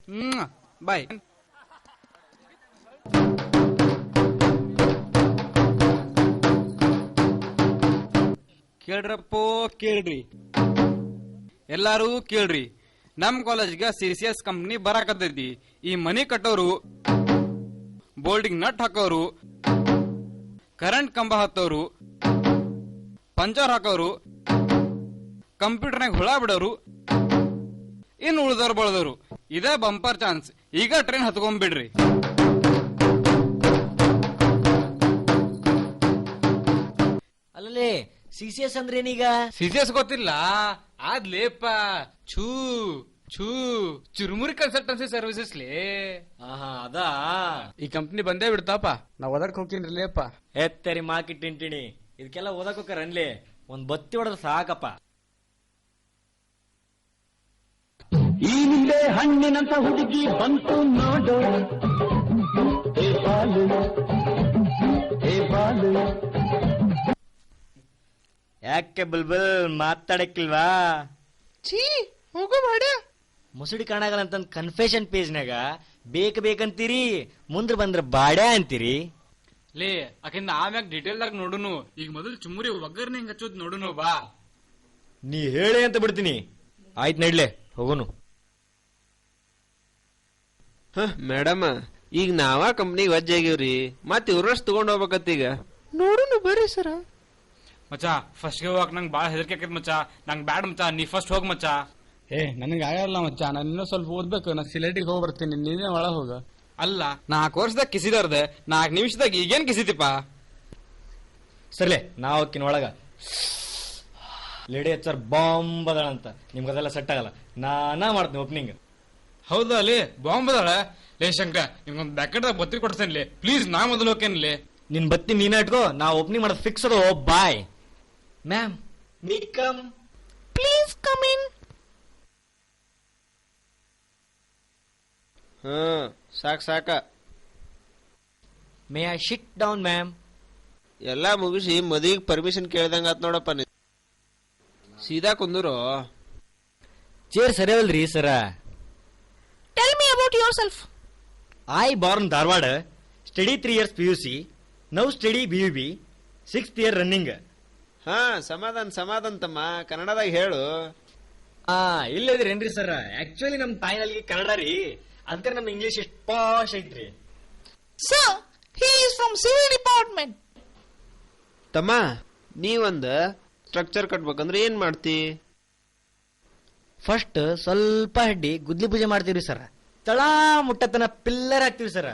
ಬಾಯ್. ಕೇಳ್ರಪ್ಪೋ ಕೇಳ್ರಿ, ಎಲ್ಲಾರು ಕೇಳ್ರಿ. ನಮ್ ಕಾಲೇಜ್ಗ ಸಿಸಿಎಸ್ ಕಂಪ್ನಿ ಬರಾಕತ್ತೈತಿ. ಈ ಮನಿ ಕಟ್ಟೋರು, ಬೋಲ್ಡಿಂಗ್ ನಟ್ ಹಾಕೋರು, ಕರೆಂಟ್ ಕಂಬ ಹತ್ತೋರು, ಪಂಚರ್ ಹಾಕೋರು, ಕಂಪ್ಯೂಟರ್ನಾಗ ಹುಳ ಬಿಡೋರು, ಇನ್ನು ಉಳ್ದವ್ರು ಬಳದವ್ರು. ಇದೇ ಬಂಪರ್ ಚಾನ್ಸ್. ಈಗ ಟ್ರೈನ್ ಹತ್ಕೊಂಡ್ಬಿಡ್ರಿ. ಅಲ್ಲೇ ಸಿಸಿಎಸ್ ಅಂದ್ರೆ ಏನೀಗ? ಸಿಸಿಎಸ್ ಗೊತ್ತಿಲ್ಲ? ಆದ್ಲೇಪ ಛೂ ಛೂ ಚುರುಮುರಿ ಕನ್ಸಲ್ಟೆನ್ಸಿ ಸರ್ವಿಸಸ್ ಲೇ. ಅದಾ ಈ ಕಂಪ್ನಿ ಬಂದೇ ಬಿಡ್ತಾಪ. ನಾವ್ ಓದಕ್ ಹೋಗ್ತೀನಿ ಲೇಪ. ಎತ್ತರಿ ಮಾಕಿ ಟಿಂಟಿಣಿ, ಇದಕ್ಕೆಲ್ಲ ಓದಕ್ ಹೋಗ್ತಾರ ಅನ್ಲಿ? ಒಂದ್ ಬತ್ತಿ ಹೊಡೆದ್ರೆ ಸಾಕಪ್ಪ. ಈ ನಿಂಬೆ ಹಣ್ಣಿನಂತ ಹುಡುಗಿ ಬಂತು ನೋಡು, ಹೇ ಬಾಲು ಹೇ ಬಾಲು. ಯಾಕೆ ಬುಲ್ಬುಲ್ ಮಾತಾಡಕ್ಕಿಲ್ವಾ? ಛೀ ಹೋಗೋ ಮಾಡ. ಮುಸುಡಿ ಕಾಣಾಗಲ್ಲ ಅಂತ ಕನ್ಫೆಷನ್ ಪೇಜ್ನಾಗ ಬೇಕಂತೀರಿ, ಮುಂದ್ರ ಬಂದ್ರ ಬಾಡ್ಯಾ ಅಂತೀರಿ. ಲೇ ಅಕಿಂದ ಆಮ್ಯಾಗ ಡೀಟೇಲ್ ದಾಗ ನೋಡುನು. ಈಗ ಮೊದಲು ಚುಮ್ಮುರಿ ಒಗ್ಗರ್ನೆ ಹೆಂಗ್ ಹಚ್ಚೋದ್ ನೋಡುನು ಬಾ. ನೀ ಹೇಳಿ ಅಂತ ಬಿಡ್ತೀನಿ. ಆಯ್ತು ನಡ್ಲೆ ಹೋಗೋನು. ಮೇಡಮ್, ಈಗ ನಾವ ಕಂಪ್ನಿಗೆ ವಜ್ಜ ಆಗಿವ್ರಿ, ಮತ್ ಇವ್ರಷ್ಟು ತಗೊಂಡ್ ಹೋಗ್ಬೇಕತ್ತೀಗ. ನೋಡುನು ಬರ್ರಿ ಸರ. ಮಚ್ಚಾ ಫಸ್ಟ್ ಗೆ ಹೋಗಕ್ ನಂಗೆ ಬಾಳ ಹೆದರಿಕೆ ಆಕೈತಿ ಮಚ್ಚಾ. ನಂಗ್ ಬ್ಯಾಡ್ ಮಚ್ಚಾ, ನೀ ಫಸ್ಟ್ ಹೋಗ್ ಮಚ್ಚಾ. ನನಗೆ ಆಗಲ್ಲ ಮಚ್ಚಾ, ನಾನು ಇನ್ನೂ ಸ್ವಲ್ಪ ಓದ್ಬೇಕು. ನಾ ಸಿಲೆಟಿಗೆ ಹೋಗಿ ಬರ್ತೀನಿ, ನೀನೇ ಒಳ ಹೋಗ. ಅಲ್ಲ 4 ವರ್ಷದಾಗ ಕಿಸಿದಾರ್ದೆ 4 ನಿಮಿಷದಾಗ ಈಗೇನ್ ಕಿಸಿತಿಪ್ಪ. ಸರ್ಲೆ ನಾ ಹೋಗ್ತೀನಿ ಒಳಗ. ಲೇಡಿ ಎಚ್ ಆರ್ ಬಾಂಬ್ ಅದಾಳಂತ, ನಿಮ್ಗದೆಲ್ಲ ಸೆಟ್ ಆಗಲ್ಲ. ನಾನಾ ಮಾಡ್ತೀನಿ ಓಪನಿಂಗ್. ಹೌದಾ ಲೇ ಬಾಂಬ್ ಅದಾಳ? ಲೇ ಶಂಕರ, ನಿಮ್ಗೊಂದು ಬ್ಯಾಕೆಟ್ದಾಗ ಬತ್ತಿ ಕೊಡ್ತೇನೆ ಪ್ಲೀಸ್. ನಾ ಮೊದಲು ಹೋಗ್ತೇನೆ. ನಿನ್ ಬತ್ತಿ ನೀನ ಇಟ್ಕೋ, ನಾ ಓಪನಿಂಗ್ ಮಾಡೋದು ಫಿಕ್ಸ್ ಅದು. Bye ma'am, me come please come in. ಸಾಕ may I shit down ma'am? ಎಲ್ಲಾ ಮುಗಿಸಿ ಮದುವೆಗೆ ಪರ್ಮಿಷನ್ ಕೇಳ್ದಂಗ ಆತ್ ನೋಡಪ್ಪ. ಸೀದಾ ಕುಂದ್ರು. ಚೇರ್ ಸರಿಯವಲ್ರಿ sir. Tell me about yourself. I born Dharwad, study 3 years PUC, now study BUB, 6th year running. ಸಮಾಧಾನ ತಮ್ಮ, ಕನ್ನಡದಾಗ ಹೇಳು. ಇಲ್ಲದ್ರೇನ್ರಿ ಸರ್? ಆಕ್ಚುಲಿ ನಮ್ ತಾಯಿನಲ್ಲಿ ಕನ್ನಡ ರೀ, ಅದಕ್ಕೆ ನಮ್ ಇಂಗ್ಲಿಷ್ ಎಷ್ಟು ಪಾಶ್ ಐತ್ರಿ. Sir, he is from civil department. ತಮ್ಮ, ನೀವೊಂದ ಸ್ಟ್ರಕ್ಚರ್ ಕಟ್ಬೇಕಂದ್ರೆ ಏನ್ ಮಾಡ್ತಿ? ಫಸ್ಟ್ ಸ್ವಲ್ಪ ಹಡ್ಡಿ ಗುದ್ಲಿ ಪೂಜೆ ಮಾಡ್ತೀವ್ರಿ ಸರ್. ತಳ ಮುಟ್ಟತನ ಪಿಲ್ಲರ್ ಹಾಕ್ತಿವಿ ಸರ್.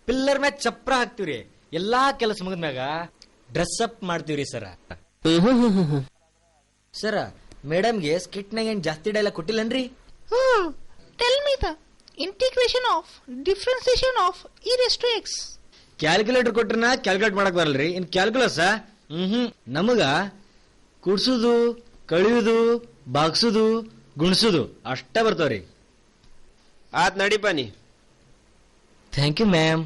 ಪಿಲ್ಲರ್ ಮ್ಯಾಗ ಚಪ್ರ ಹಾಕ್ತಿವ್ರಿ. ಎಲ್ಲಾ ಕೆಲಸ ಮುಗಿದ್ಮ್ಯಾಗ ಡ್ರೆಸ್ ಅಪ್ ಮಾಡ್ತೀವ್ರಿ ಸರ್. ಸರ್, ಮೇಡಮ್ಗೆ ಸ್ಕಿಟ್ನಾಗ ಏನ್ ಜಾಸ್ತಿ ಡೈಲಾಗ್ ಕೊಟ್ಟಿಲ್ಲನ್ರಿ? Tell me the integration of differentiation of e raised to x. Calculator ಕೊಟ್ರನ ಕ್ಯಾಲ್ಕುಲೇಟ್ ಮಾಡಕ್ ಬರಲ್ರಿ, ಇನ್ ಕ್ಯಾಲ್ಕುಲಸ್ ನಮಗ ಕೂಡ್ಸುದು, ಕಳಿಯುದು, ಬಾಗ್ಸುದು, ಗುಣಸುದು ಅಷ್ಟ ಬರ್ತಾವ್ರಿ. ಆತ್ ನಡಿಪ ನೀ. Thank you ma'am.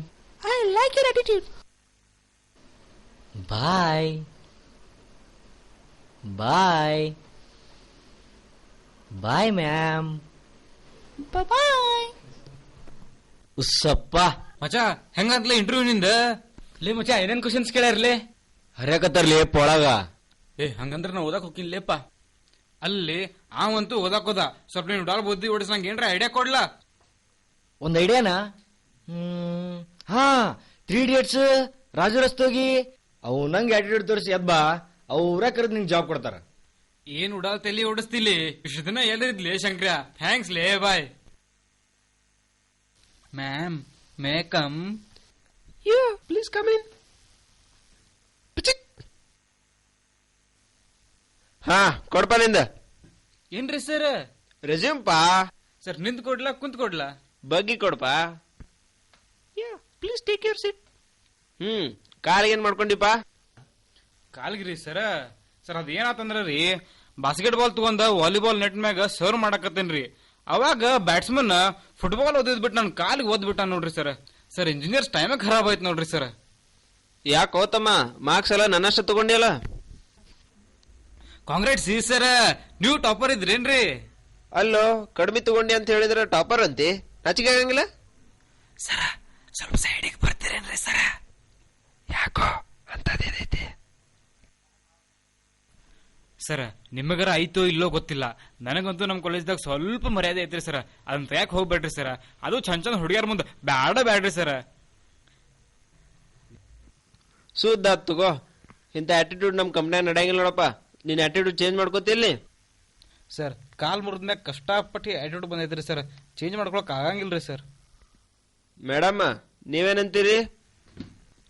I like your attitude. Bye bye bye ma'am. Bye-bye. ಉಸ್ಸಪ್ಪ ಮಚ್ಚಾ ಹೆಂಗಂತಲೇ ಇಂಟರ್ವ್ಯೂ ನಿಂದ? ಲೇ ಮಚ್ಚಾ ಏನೇನ್ ಕ್ವಶನ್ಸ್ ಕೇಳ್ಯಾರ್ಲೇ? ಹರ್ಯಾಕತ್ತಾರ್ಲಿ ಒಳಗ. ಹಂಗಂದ್ರ ನಾ ಓದಾಕ್ ಹೋಗಿನ್ ಲೇಪ. ಅಲ್ಲಿ ಅವಂತೂ ಓದಾಕ್ ಹೋದ. ಸ್ವಲ್ಪ ನೀನು ಡಾಲ್ ಬುದ್ಧಿ ಓಡಿಸ್ ನಂಗೆ ಏನ್ರ ಐಡಿಯಾ ಕೊಡ್ಲಾ? ಒಂದ್ ಐಡಿಯಾನ? ಹಾ, 3 Idiots, ರಾಜು ರಸ್ತೋಗಿ, ಅವು ನಂಗೆ ಆಟಿಟ್ಯೂಡ್ ತೋರಿಸಿ ಎಬ್ಬಾ, ಅವ್ರ ಕರೆದ್ ನಿಂಗೆ ಜಾಬ್ ಕೊಡ್ತಾರ. ಏನ್ ಉಡಾಲ್ ತಲಿ ಓಡಿಸ್ತಿಲಿ? ಇಷ್ಟು ದಿನ ಎಲ್ಲಿದ್ಲೇ ಶಂಕ್ರ? ಥ್ಯಾಂಕ್ಸ್ ಲೇ, bye. Ma'am, may come? Yeah, please come in. ಹಾ, ಕೊಡ್ಪ ನಿಂದ. ಏನ್ರಿ ಸರ್? ರೆಸ್ಯೂಮ್ ಪಾ. ಸರ್ ನಿಂತ್ ಕೊಡ್ಲಾ ಕುಂತ್ ಕೊಡ್ಲಾ? ಬಗ್ಗಿ ಕೊಡ್ಪ. Yeah, please take your seat. ಕಾಲಿಗೆ ಏನ್ ಮಾಡ್ಕೊಂಡಿಪ್ಪ? ಕಾಲ್ಗಿರಿ ಸರ್. ಸರ್ ಅದ ಏನಾತಂದ್ರ ರೀ, ಬಾಸ್ಕೆಟ್ ಬಾಲ್ ತಗೊಂಡ ವಾಲಿಬಾಲ್ ನೆಟ್ ಮ್ಯಾಗ ಸರ್ವ್ ಮಾಡಕತ್ತೇನ್ರಿ. ಅವಾಗ ಬ್ಯಾಟ್ಸ್ಮನ್ ಫುಟ್ಬಾಲ್ ಓದಿದ್ ಬಿಟ್ಟು ನನ್ ಕಾಲಿಗೆ ಓದ್ಬಿಟ್ಟ ನೋಡ್ರಿ ಸರ್. ಸರ್ ಇಂಜಿನಿಯರ್ಸ್ ಟೈಮ್ ಖರಾಬ್ ಆಯ್ತು ನೋಡ್ರಿ ಸರ್. ಯಾಕೋ ತಮ್ಮ, ಮಾರ್ಕ್ಸ್ ಎಲ್ಲ ನನ್ನಷ್ಟ ತಗೊಂಡಿಯಲ್ಲ? ಕಾಂಗ್ರೆಟ್ಸ್ ಸರ್, ನೀವು ಟಾಪರ್ ಇದ್ರೇನ್ರಿ? ಅಲ್ಲೋ, ಕಡಿಮೆ ತಗೊಂಡಿ ಅಂತ ಹೇಳಿದ್ರೆ ಟಾಪರ್ ಅಂತಿ. ನಾಚಿಕೆ ಆಗಂಗಿಲ್ಲ? ಸರ ಸ್ವಲ್ಪ ಸೈಡಿಗೆ ಬರ್ತೀರೇನ್ರಿ ಸರ? ಯಾಕೋ ಅಂತದೇನೈತಿ? ಸರ ನಿಮಗರ ಐತೋ ಇಲ್ಲೋ ಗೊತ್ತಿಲ್ಲ, ನನಗಂತೂ ನಮ್ಮ ಕಾಲೇಜ್ದಾಗ ಸ್ವಲ್ಪ ಮರ್ಯಾದೆ ಐತ್ರಿ ಸರ. ಅದನ್ನ ಯಾಕೆ ಹೋಗ್ಬೇಡ್ರಿ ಸರ. ಅದು ಚಂದ ಚಂದ ಹುಡುಗಿಯರ ಮುಂದೆ ಬ್ಯಾಡ್ರಿ ಸರ. ಸುದ್ದ ತಗೋ, ಇಂಥ ಆಟಿಟ್ಯೂಡ್ ನಮ್ಮ ಕಂಪ್ನ್ಯಾಗ ನಡೆಯಂಗಿಲ್ಲ ನೋಡಪ್ಪ. ನಿನ್ನ ಆಟಿಟ್ಯೂಡ್ ಚೇಂಜ್ ಮಾಡ್ಕೋತಿಲ್ಲಿ? ಸರ್ ಕಾಲ್ ಮುರಿದ್ಮ್ಯಾಗ ಕಷ್ಟಪಟ್ಟು ಆಟಿಟ್ಯೂಡ್ ಬಂದೈತ್ರಿ ಸರ್, ಚೇಂಜ್ ಮಾಡ್ಕೊಳಕ್ ಆಗಂಗಿಲ್ರಿ ಸರ್. ಮೇಡಮ್ ನೀವೇನಂತೀರಿ?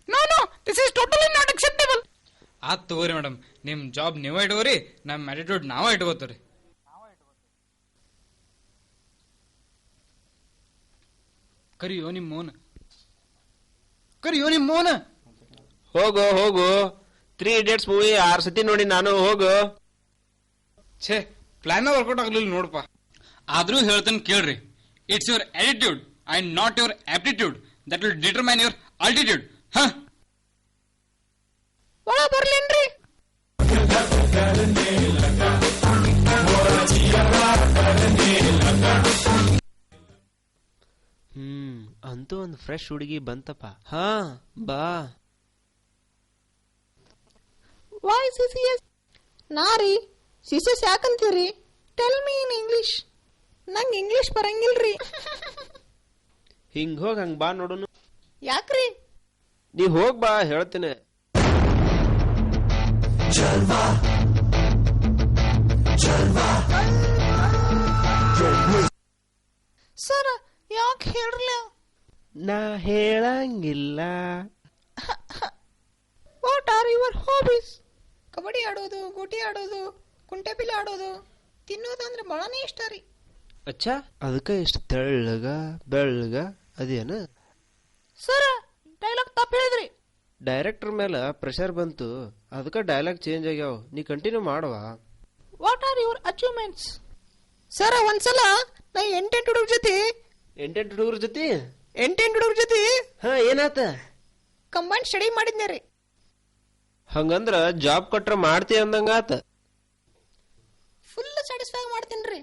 No, this is totally not acceptable. ಆತ್ ತಗೋರಿ ಮೇಡಮ್, ನಿಮ್ ಜಾಬ್ ನೀವೇ ಇಟ್ಕೋರಿ, ನಮ್ಮ ಆಟಿಟ್ಯೂಡ್ ನಾವೇ ಇಟ್ಕೋತೀರಿ. ಕರಿಯೋ ನಿಮ್ ಮೋನ. ಹೋಗು 3 Idiots ಮೂವಿ 6 ಸತಿ ನೋಡಿ ನಾನು. ಹೋಗು. ಛೇ ಪ್ಲಾನ್ ವರ್ಕೌಟ್ ಆಗ್ಲಿಲ್ಲ ನೋಡಪ್ಪ. ಆದ್ರೂ ಹೇಳ್ತೇನೆ ಕೇಳ್ರಿ, it's your attitude and not your aptitude that will determine your altitude. ಒಳ ಬರ್ಲೇನ್ರಿ? ಅಂತೂ ಒಂದು ಫ್ರೆಶ್ ಹುಡುಗಿ ಬಂತಪ್ಪ. ಹಾ ಬಾ. Why CCS? ನಾರಿ CCS ಯಾಕಂತೀರಿ? Tell me in English. ನಂಗೆ ಇಂಗ್ಲಿಷ್ ಬರಂಗಿಲ್ರಿ. ಹಿಂಗ್ ಹೋಗ್ ಹಂಗ್ ಬಾ ನೋಡುನು. ಯಾಕ್ರಿ? ನೀ ಹೋಗ್ ಬಾ ಹೇಳ್ತೇನೆ. ಸರ್ ಯಾಕೆ ಹೇಳ್ರಲ್ಲ? ನಾ ಹೇಳಂಗಿಲ್ಲ. What are your hobbies? Kabaddi ಆಡೋದು, ಗೋಟಿ ಆಡೋದು, ಕುಂಟೆಬಿಲ್ಲೆ ಆಡೋದು, ತಿನ್ನೋದಂದ್ರೆ ಬಹಳನೇ ಇಷ್ಟ ರೀ. ಅಚ್ಚಾ, ಅದಕ್ಕೆ ಇಷ್ಟು ತೆಳ್ಳಗ ಬೆಳ್ಳಗ ಅದೇನ? ಸರ್ ಡೈಲಾಗ್ ತಪ್ಪ ಹೇಳಿದ್ರಿ. ಡೈರೆಕ್ಟರ್ ಮೇಲೆ ಪ್ರೆಷರ್ ಬಂತು, ಅದಕ್ಕೆ ಡೈಲಾಗ್ ಚೇಂಜ್ ಆಗ್ಯಾವ. ನೀ ಕಂಟಿನ್ಯೂ ಮಾಡುವ. What are your achievements? Sir ಒಂದ್ಸಲ ನಾ 8 ಹುಡುಗರ ಜೊತೆ 8 ಹುಡುಗರ ಜೊತೆ 8 ಹುಡುಗರ ಜೊತೆ ಹಾ ಏನಾತ? ಕಂಬೈನ್ ಸ್ಟಡಿ ಮಾಡಿದ್ನೆ ರೀ. ಹಂಗಂದ್ರ ಜಾಬ್ ಕೊಟ್ರ ಮಾಡ್ತೀವಿ ಅಂದಂಗಾತ. ಫುಲ್ ಸ್ಯಾಟಿಸ್ಫೈ ಮಾಡ್ತೀನಿ.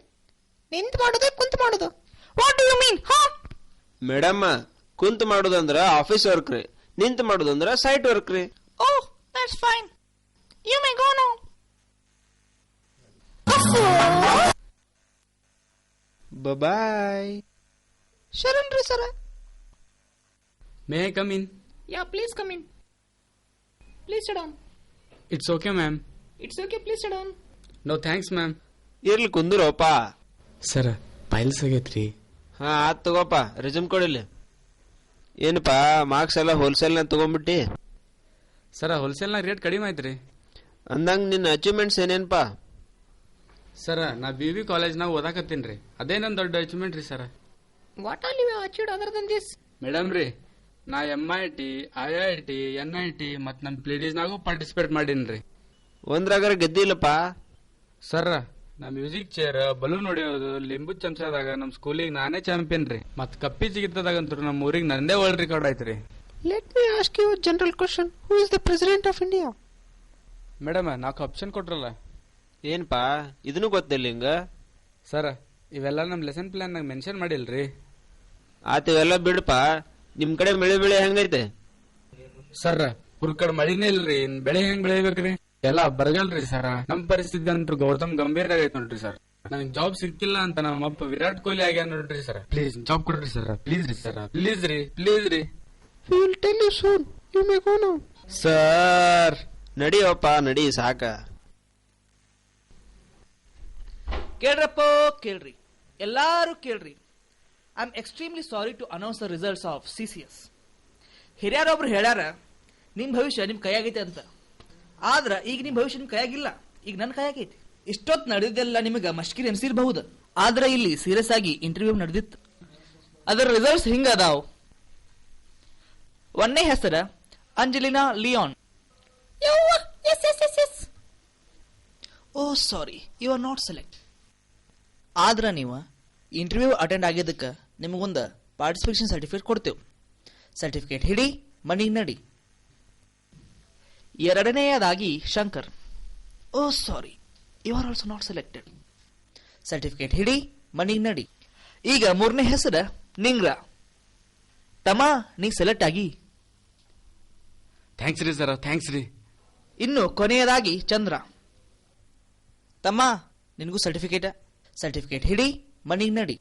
ನಿಂತು ಮಾಡೋದು ಕುಂತು ಮಾಡೋದು. What do you mean? Madam, ಕುಂತ್ ಮಾಡೋದಂದ್ರ ಆಫೀಸ್ ವರ್ಕ್ ರೀ, ನಿಂತು ಮಾಡೋದಂದ್ರ ಸೈಟ್ ವರ್ಕ್ ರೀ. Oh that's fine, you may go now. Bye. ಶರಣ್ರಿ sir. May I come in? Yeah please come in. Please sit down. It's okay ma'am. It's okay, please sit down. No thanks ma'am. ಇರ್ಲಿ ಕುಂದ್ರೋಪ. Sir piles ಆಗೈತ್ರಿ. ಹಾ ಆತ್ ತಗೋಪ, resume ಕೊಡಿಲ್ಲ. ಏನಪ್ಪಾ marks ಎಲ್ಲ wholesale ನ ತಗೊಂಡ್ಬಿಟ್ಟಿ? ಸರ ಹೋಲ್ಸೇಲ್ನಾಗ rate ಕಡಿಮೆ ಐತ್ರಿ. ಅಂದಂಗ ನಿನ್ನ ಅಚೀವ್ಮೆಂಟ್ಸ್ ಏನೇನ್ಪಾ? ಸರ ನಾ BB ಕಾಲೇಜ್ನಾಗ ಓದಾಕತ್ತೀನಿ ರೀ, ಅದೇ ನನ್ನ ದೊಡ್ಡ ಅಚೀವ್ಮೆಂಟ್ ರೀ sir. What are you achieved other than this? Madam ರೀ, ನಾ MIT, IIT, NIT ಮತ್ತು ನಮ್ಮ ಪ್ಲೇಡೀಸ್ನಾಗೂ ಪಾರ್ಟಿಸಿಪೇಟ್ ಮಾಡೀನಿ ರೀ. ಒಂದ್ರಾಗರ ಗೆದ್ದಿಲ್ಲಪ್ಪ. ಸರ್ ನಾ ಮ್ಯೂಸಿಕ್ ಚೇರ್, ಬಲೂನ್ ಹೊಡೆಯೋದು, ಲಿಂಬು ಚಮಚದಾಗ ನಮ್ಮ ಸ್ಕೂಲಿಗೆ ನಾನೇ ಚಾಂಪಿಯನ್ ರೀ. ಮತ್ತು ಕಪ್ಪಿ ಜಿಗಿತದಾಗಂತೂ ನಮ್ಮ ಊರಿಗೆ ನಂದೇ ವರ್ಲ್ಡ್ ರೆಕಾರ್ಡ್ ಐತ್ರಿ. Let me ask you general question. Who is the president of India? Madam ನಾಲ್ಕು ಆಪ್ಷನ್ ಕೊಟ್ರಲ್ಲ. ಏನ್ಪಾ ಇದನ್ನು ಗೊತ್ತಿಲ್ಲ ಹಿಂಗ? ಸರ್ ಇವೆಲ್ಲ ನಮ್ಮ ಲೆಸನ್ ಪ್ಲಾನ್ನಾಗ ಮೆನ್ಷನ್ ಮಾಡಿಲ್ರಿ. ಆತ ಇವೆಲ್ಲ ಬಿಡಪ್ಪ. ನಿಮ್ ಕಡೆ ಬೆಳೆ ಹೆಂಗೈತೆ? ಸರ್ ಊರ್ ಕಡೆ ಮಳಿನೇ ಇಲ್ರಿ, ಬೆಳೆ ಹೆಂಗ್ ಬೆಳಿಬೇಕ್ರಿ? ಎಲ್ಲ ಬರಗಲ್ರಿ ಸರ್. ನಮ್ ಪರಿಸ್ಥಿತಿ ಅಂತೂ ಗೌತಮ್ ಗಂಭೀರ ಆಗೈತೆ ನೋಡ್ರಿ ಸರ್. ನನಗೆ ಜಾಬ್ ಸಿಕ್ಕಿಲ್ಲ ಅಂತ ನಮ್ಮಪ್ಪ ವಿರಾಟ್ ಕೊಹ್ಲಿ ಆಗ್ಯಾನ ನೋಡ್ರಿ ಸರ್. ಪ್ಲೀಸ್ ಜಾಬ್ ಕೊಡ್ರಿ ಸರ್, ಪ್ಲೀಸ್ ರೀ ಸರ್, ಪ್ಲೀಸ್ ರೀ, ಪ್ಲೀಸ್ ರೀ. We will tell you soon. You may go now. Sir ನಡಿಯಪ್ಪ ನಡಿ, ಸಾಕ. ಕೇಳ್ರಪ್ಪ ಕೇಳ್ರಿ, ಎಲ್ಲಾರು ಕೇಳ್ರಿ. I am extremely sorry to announce the results of CCS. ಹಿರಿಯರೊಬ್ರು ಹೇಳ್ಯಾರ ನಿಮ್ ಭವಿಷ್ಯ ನಿಮ್ ಕೈಯಾಗೈತೆ ಅಂತ. ಆದ್ರ ಈಗ ನಿಮ್ ಭವಿಷ್ಯ ನಿಮ್ ಕೈಯಾಗಿಲ್ಲ, ಈಗ ನನ್ನ ಕೈಯಾಗೈತಿ. ಇಷ್ಟೊತ್ತು ನಡೆದಿದ್ದೆಲ್ಲ ನಿಮಗೆ ಮಷ್ಕಿರಿ ಅನ್ಸಿರ್ಬಹುದು, ಆದ್ರೆ ಇಲ್ಲಿ ಸೀರಿಯಸ್ ಆಗಿ ಇಂಟರ್ವ್ಯೂ ನಡೆದಿತ್ತು. ಅದರ ರಿಸಲ್ಟ್ಸ್ ಹಿಂಗ ಅದಾವ್. 1ನೇ ಹೆಸರ Angelina Leon. Oh sorry, you are not select. ಆದ್ರ ನೀವು ಇಂಟರ್ವ್ಯೂ ಅಟೆಂಡ್ ಆಗಿದ್ದಕ್ಕೆ ನಿಮಗೊಂದು ಪಾರ್ಟಿಸಿಪೇಷನ್ ಸರ್ಟಿಫಿಕೇಟ್ ಕೊಡ್ತೇವೆ. ಸರ್ಟಿಫಿಕೇಟ್ ಹಿಡಿ, ಮನೆಗೆ ನಡಿ. 2ನೇಯದಾಗಿ Shankar. Oh sorry, you are also not selected. Certificate ಹಿಡಿ, ಮನೆಗೆ ನಡಿ. ಈಗ 3ನೇ ಹೆಸರು ನಿಂಗ್ರ ತಮ್ಮ ನೀ ಸೆಲೆಕ್ಟ್ ಆಗಿ. ಥ್ಯಾಂಕ್ಸ್ ರೀ ಸರ್, ಥ್ಯಾಂಕ್ಸ್ ರೀ. ಇನ್ನು ಕೊನೆಯದಾಗಿ ಚಂದ್ರ. ತಮ್ಮ ನಿನಗೂ ಸರ್ಟಿಫಿಕೇಟ್ ಹಿಡಿ, ಮನಿಗ್ ನಡಿ.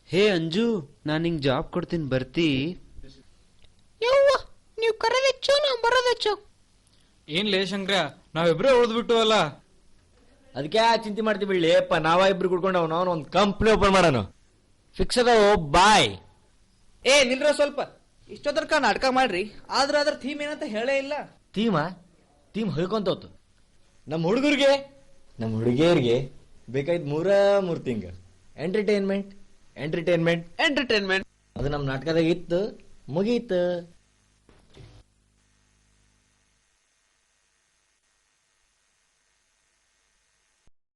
ಹೇ ಅಂಜು, ನಾನು ನಿಂಗೆ ಜಾಬ್ ಕೊಡ್ತೀನಿ, ಬರ್ತಿ? ಯವ್ವ ನೀವು ಕರೆದೆಚ್ಚು ನಾವು ಬರೋದೆಚ್ಚು. ಏನ್ಲೇ ಶಂಕ್ರ, ನಾವಿಬ್ರೇ ಉಳಿದ್ಬಿಟ್ಟು ಅಲ್ಲ. ಅದಕ್ಕೆ ಚಿಂತೆ ಮಾಡ್ತೀವಿ ಬಿಡ್ಲಿ ಅಪ್ಪ, ನಾವ ಇಬ್ರು ಕುಡ್ಕೊಂಡು ಅವನು ಒಂದು ಕಂಪ್ನಿ ಓಪನ್ ಮಾಡೋಣ. ಫಿಕ್ಸ್ ಅದಾವ, ಬಾಯ್. ಏ ನಿಲ್ರ ಸ್ವಲ್ಪ, ಇಷ್ಟೊತ್ತರ್ಕ ನಾಟಕ ಮಾಡ್ರಿ, ಆದ್ರ ಅದ್ರ ಥೀಮ್ ಏನಂತ ಹೇಳೇ ಇಲ್ಲ. ಥೀಮ್ ಹೊಯ್ಕೊಂತ ಹೋತು. ನಮ್ಮ ಹುಡುಗಿಯರಿಗೆ ಬೇಕಾಯ್ತು ಮೂರು ತಿಂಗ ಎಂಟರ್ಟೈನ್ಮೆಂಟ್. ಎಂಟರ್ಟೈನ್ಮೆಂಟ್ ಅದು ನಮ್ಮ ನಾಟಕದಾಗ ಇತ್ತು, ಮುಗೀತು.